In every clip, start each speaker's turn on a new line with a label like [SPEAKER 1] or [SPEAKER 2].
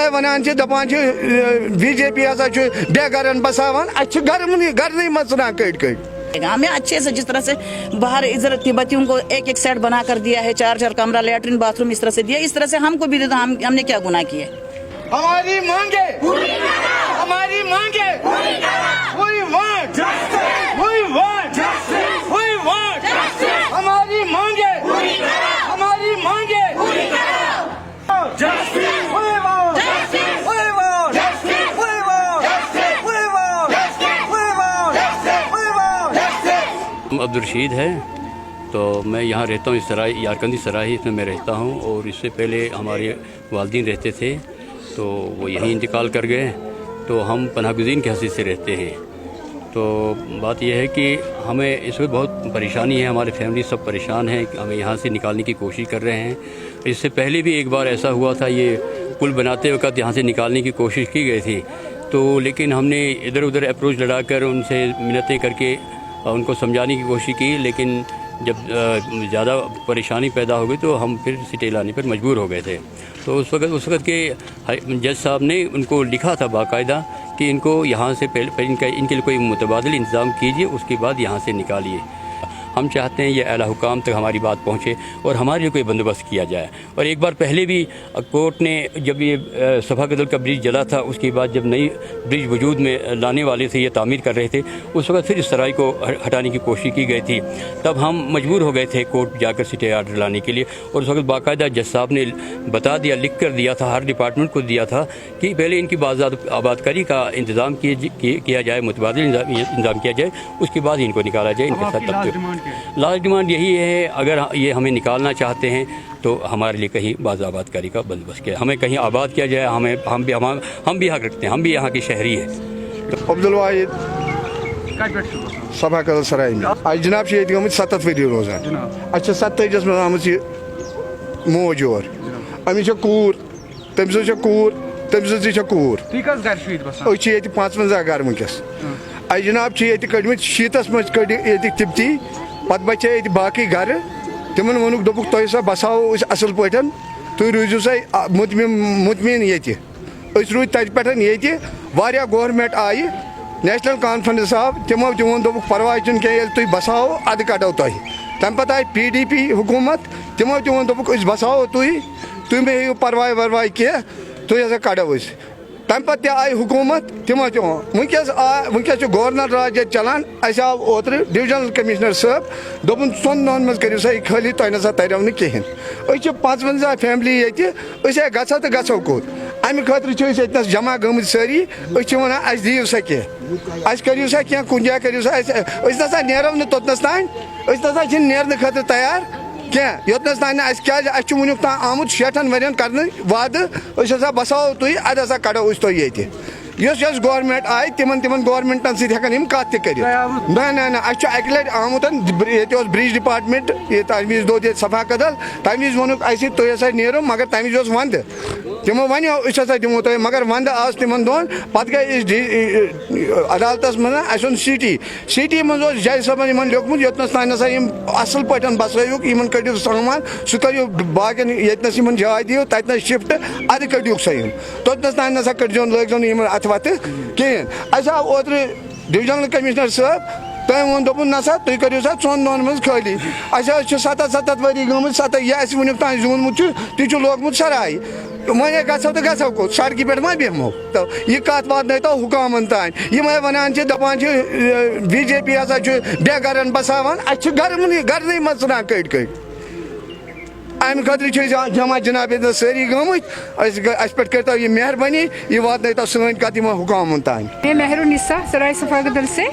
[SPEAKER 1] One दपान BJP हसा बे गरन बसावान घर मचना cut cut.
[SPEAKER 2] हमें अच्छे से जिस तरह से बाहर इधर तिब्बतियों को एक एक सेट बना कर दिया है, 4-4 कमरा, लैट्रिन बाथरूम इस तरह से दिया, इस तरह से हमको भी देता। हमने क्या गुनाह किए?
[SPEAKER 1] हमारी मांगे हमारी मांगे We want justice. We want justice. We want justice. हमारी मांगे हमारी मांगे justice. We want justice. We want justice. We want justice. We want justice. We want justice. We want justice.
[SPEAKER 3] Abdul Rashid है, तो मैं यहाँ रहता हूँ, इस सराय यारकंदी सराय इसमें मैं रहता हूँ। और इससे पहले हमारे वालिदैन रहते थे, तो वो यहीं इंतकाल कर गए, तो हम पनाहगज़ीन की हैसियत से रहते हैं। तो बात यह है कि हमें इसमें बहुत परेशानी है, हमारे फैमिली सब परेशान हैं, हमें यहाँ से निकालने की कोशिश कर रहे हैं। इससे पहले भी एक बार ऐसा हुआ था, ये पुल बनाते वक्त यहाँ से निकालने की कोशिश की गई थी, तो लेकिन हमने इधर उधर अप्रोच लड़ाकर उनसे मिन्नतें करके उनको समझाने की कोशिश की, लेकिन जब ज़्यादा परेशानी पैदा हो गई तो हम फिर सिटे लाने पर मजबूर हो गए थे। तो उस वक्त के जज साहब ने उनको लिखा था बाकायदा कि इनको यहाँ से पहले इनके लिए कोई मुतबादिल इंतज़ाम कीजिए, उसके बाद यहाँ से निकालिए। हम चाहते हैं ये आला हुकाम तक हमारी बात पहुँचे और हमारे लिए कोई बंदोबस्त किया जाए। और एक बार पहले भी कोर्ट ने जब ये सफा कदल का ब्रिज जला था, उसके बाद जब नई ब्रिज वजूद में लाने वाले थे, ये तामीर कर रहे थे, उस वक्त फिर इस सराय को हटाने की कोशिश की गई थी। तब हम मजबूर हो गए थे कोर्ट जाकर सिटे आर्डर लाने के लिए, और उस वक्त बाकायदा जज साहब ने बता दिया, लिख कर दिया था, हर डिपार्टमेंट को दिया था कि पहले इनकी आबादकारी का इंतज़ाम किया जाए, मुतबादिल इंतज़ाम किया जाए, उसके बाद इनको निकाला जाए। इनके साथ लास्ट डिमांड यही है, अगर ये हमें निकालना चाहते हैं तो हमारे लिए कहीं बाज़ाबादकारी का बंदोबस्त किया, हमें कहीं आबाद किया जाए। हम भी हक रखते हैं, हम भी यहाँ के शहरी हैं।
[SPEAKER 1] अब्दुल वाहिद सभा कदल सराय में आज जनाब ये गम 7 वरी रोजान, अच्छा 27 में आम मोज और अमिस कूर, तमिस कूर, तमिस कूर, 55 घर वनकस। आज जनाब कड़मित 6 मज कड़ तिब्ती, पत बचे बाकी घर, तिमन वोनुक दोपुक तुम सा बसाओ असल पठन, तुम रूजू सा मुतमिन ये रूद तत पे वारिया गवर्नमेंट आई, नेशनल कॉन्फ्रेंस आव, तिमो दोन दोपुक परवाह तुम बसाओ अद कड़ो तुम। तम पे आई PDP हुकूमत, तिमो दोन दोपुक बसाओ तुम हेयू परवाह वरवाह कह, तुम हसा कड़ो। तम पे आई हुकूमत, तिमो वनकस गवर्नर राज चलान। अस आव ओतर डिविजनल कमिश्नर साहब दोपन 2 दिन मज करो सा खाली, तुम ना तरो न कहें। 55 फैमिली ये गो तो गो कोत, अमे खतर जमा गमत सारी, वन अस दिव सा कह, अस करो सा क्या कुन जाए करो सा, ना नेरो न तोतनस तान, ना नेरने खतर तैयार क्या, योतनस तान वुक तान आमुत 60 वन कर वाद, बसाओ तुम अद हसा कड़ो तुम ये गवर्नमेंट आई, तिमन गवर्नमेंटन सम कत कर ना अक लट आमुत ये ब्रिज डिपार्टमेंट, ये तम वज दो सफा कदल, तम वज वोनुक तुम हसा नेरो, मगर तम वज वंद, तिमो वो दिमो तुम, मगर वंद आज तिमन दोन पत गई अदालत मन सिटी मज जज साहबन लिखमुत, योतनस तान असल पे बसोक इन कड़ो सामान, सह करो बाकन ये जाय दियो तत शिफ्ट, अद कड़ोक सा तोतनस तान ना कड़ो लग अथ वत कहें। अस आव ओतर डिविजनल कमिश्नर साहब, तम वो दोपन ना तुम करो सा 2 दिन मज खाली। अस 7 वरी गमत, 7 यह वुक तान जूनमुत तुम लोगमुत सराय, वे गो तो गो को सड़क पे मा बेहमो, तो यह कत वात हुकामन तान, वन दपान BJP हसा बे गरन बसावान, घर मचना कट कट। अमे खतर जमा जनाब सारी गमत, पे करता ये मेहरबानी, ये वात सन कत हुकामन तान।
[SPEAKER 4] मैं मेहरुन्निसा सराय सफा कदल से।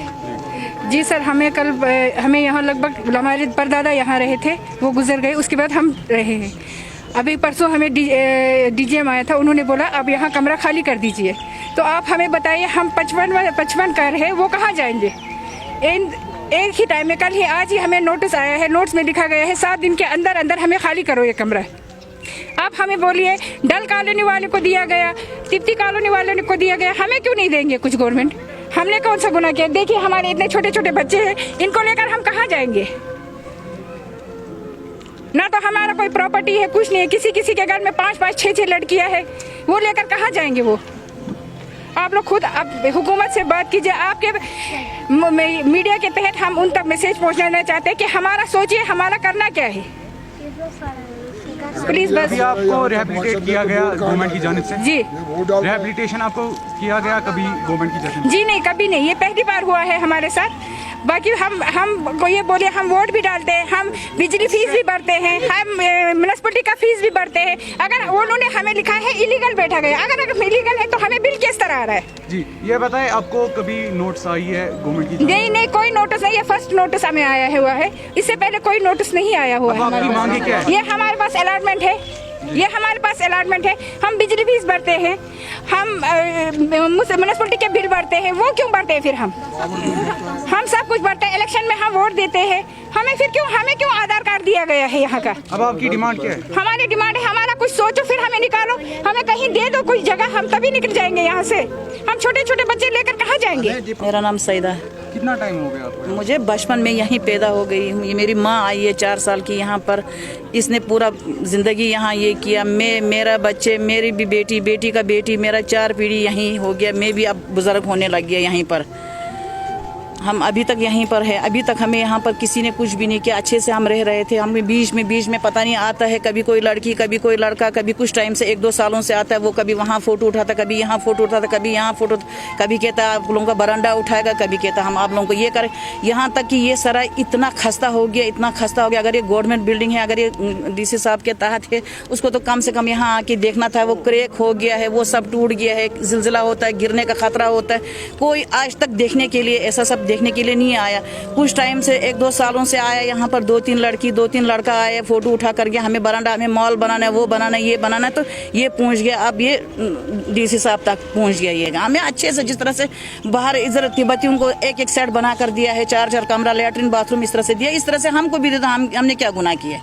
[SPEAKER 4] जी सर, हमें यहाँ लगभग हमारे परदादा यहाँ रहे थे, वो गुजर गए, उसके बाद हम रहे हैं। अभी परसों हमें DGM आया था, उन्होंने बोला अब यहाँ कमरा खाली कर दीजिए। तो आप हमें बताइए, हम 55 घर है, वो कहाँ जाएंगे? एक ही टाइम में, कल ही आज ही हमें नोटिस आया है, नोट्स में लिखा गया है 7 दिन के अंदर हमें खाली करो ये कमरा। आप हमें बोलिए, डल कॉलोनी वाले को दिया गया, तिब्ती कॉलोनी वाले को दिया गया, हमें क्यों नहीं देंगे कुछ गवर्नमेंट? हमने कौन सा गुनाह किया? देखिए हमारे इतने छोटे छोटे बच्चे हैं, इनको लेकर हम कहाँ जाएंगे? ना तो हमारा कोई प्रॉपर्टी है, कुछ नहीं है। किसी किसी के घर में 5-5, 6-6 लड़कियां हैं, वो लेकर कहाँ जाएंगे वो? आप लोग खुद अब हुकूमत से बात कीजिए। आपके मीडिया के तहत हम उन तक मैसेज पहुंचाना चाहते हैं कि हमारा सोचिए, हमारा करना क्या है। प्लीज बस।
[SPEAKER 5] अभी आपको रिहैबिलिटेट किया गया गवर्नमेंट की जानिब से?
[SPEAKER 4] जी,
[SPEAKER 5] रिहैबिलिटेशन आपको किया गया कभी गवर्नमेंट की जानिब से?
[SPEAKER 4] जी नहीं, कभी नहीं। ये पहली बार हुआ है हमारे साथ। बाकी हम को ये बोले, हम वोट भी डालते हैं, हम बिजली फीस भी भरते हैं, हम म्युनिसिपैलिटी का फीस भी भरते हैं। अगर उन्होंने हमें लिखा है इलीगल बैठा गया, अगर इलीगल है तो हमें बिल किस तरह आ रहा है?
[SPEAKER 5] जी, ये बताएं, आपको कभी नोटिस आई है गवर्नमेंट की?
[SPEAKER 4] नहीं नहीं, कोई नोटिस नहीं। ये फर्स्ट नोटिस हमें आया हुआ है, इससे पहले कोई नोटिस नहीं आया हुआ है।
[SPEAKER 5] आपकी मांगे क्या है?
[SPEAKER 4] ये हमारे पास अलॉटमेंट है, ये हमारे पास अलॉटमेंट है। हम बिजली फीस भरते हैं, हम म्युनिसिपैलिटी के बिल भरते हैं। वो क्यों भरते हैं फिर? हम सब कुछ भरते हैं। इलेक्शन में हम वोट देते हैं। हमें क्यों आधार कार्ड दिया गया है यहाँ का?
[SPEAKER 5] अब आपकी डिमांड क्या है?
[SPEAKER 4] हमारी डिमांड है, हमारा कुछ सोचो, फिर हमें निकालो, हमें कहीं दे दो कोई जगह, हम तभी निकल जाएंगे यहाँ से। हम छोटे छोटे बच्चे लेकर कहाँ जाएंगे?
[SPEAKER 2] मेरा नाम सईदा है।
[SPEAKER 5] कितना टाइम हो गया आपको?
[SPEAKER 2] मुझे बचपन में यहीं पैदा हो गई हूँ। ये मेरी माँ आई है 4 साल की यहाँ पर। इसने पूरा ज़िंदगी यहाँ ये किया। मेरा बच्चे, मेरी भी बेटी का बेटी, मेरा 4 पीढ़ी यहीं हो गया। मैं भी अब बुज़ुर्ग होने लग गया यहीं पर। हम अभी तक यहीं पर है। अभी तक हमें यहाँ पर किसी ने कुछ भी नहीं किया। अच्छे से हम रह रहे थे। हमें बीच में पता नहीं आता है, कभी कोई लड़की, कभी कोई लड़का, कभी कुछ टाइम से 1-2 सालों से आता है। वो कभी वहाँ फ़ोटो उठाता, कभी यहाँ फ़ोटो उठाता, कभी यहाँ फ़ोटो, कभी कहता आप लोगों का बरामदा उठाएगा, कभी कहता हम आप लोगों को ये करें। यहाँ तक कि ये सराय इतना खस्ता हो गया। अगर ये गवर्नमेंट बिल्डिंग है, अगर ये DC साहब के तहत है, उसको तो कम से कम यहाँ आके देखना था। वो क्रैक हो गया है, वो सब टूट गया है, जिलजिला होता है, गिरने का खतरा होता है। कोई आज तक देखने के लिए, ऐसा सब देखने के लिए नहीं आया। कुछ टाइम से 1-2 सालों से आया यहाँ पर 2-3 लड़की, 2-3 लड़का आए, फोटो उठा कर गया। हमें बरामदा, हमें मॉल बनाना है, वो बनाना है, ये बनाना है, तो ये पहुंच गया। अब ये DC साहब तक पहुंच गया। ये हमें अच्छे से, जिस तरह से बाहर इधर तिब्बतियों को एक सेट बना कर दिया है, 4-4 कमरा, लैट्रिन बाथरूम इस तरह से दिया, इस तरह से हमको भी देता। हमने क्या गुनाह किया?